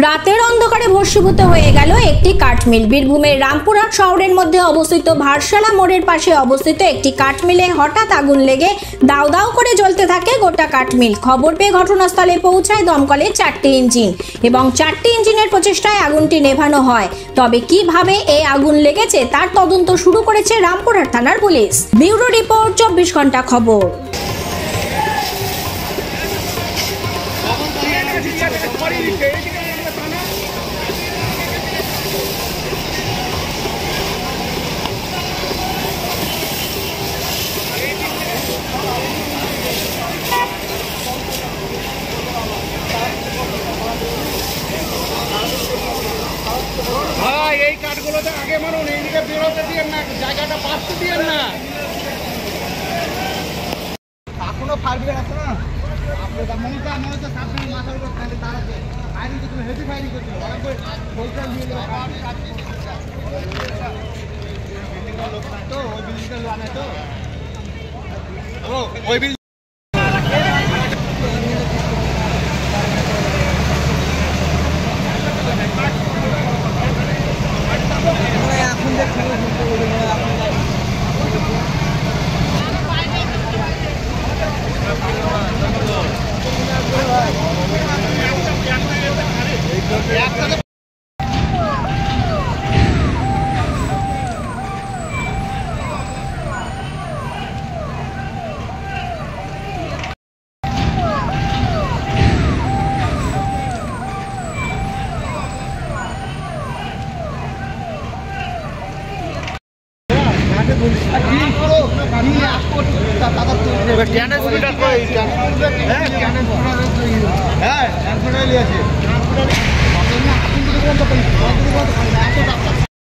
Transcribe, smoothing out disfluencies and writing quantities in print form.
রাতের অন্ধকারে ভস্মীভূত হয়ে গেল একটি কাঠমিল। বীরভূমের রামপুরহাট শহরের মধ্যে অবস্থিত ভারসালা মোড়ের পাশে অবস্থিত একটি কাঠমিলে হঠাৎ আগুন লেগে দাউ দাউ করে জ্বলতে থাকে গোটা কাঠমিল। খবর পেয়ে ঘটনাস্থলে পৌঁছায় দমকলের 4টি ইঞ্জিন এবং 4টি ইঞ্জিনের প্রচেষ্টায় আগুনটি নেভানো হয়। তবে কিভাবে এই আগুন লেগেছে তার তদন্ত শুরু করেছে রামপুরহাট থানার পুলিশ। ব্যুরো রিপোর্ট, 24 ঘন্টা খবর। ভাই এই কাঠগুলোতে আগে মারুন, এইদিকে বেরোতে দিয়েন না, জায়গাটা বাঁচতে দিয়েন না। এখনো ফায়ার ব্রিগেড আছে না, মনে হচ্ছে সাবধানে মাথার উপর দাঁড়াতে ফায়ারিং করছিল, হেভি ফায়ারিং করছিল, অনেক বলছেন দিয়ে দেওয়া লোক নাই তো, ওই বিল্ডিংটা লোক নাই তো, ওই বিল্ডিং হ্যাঁ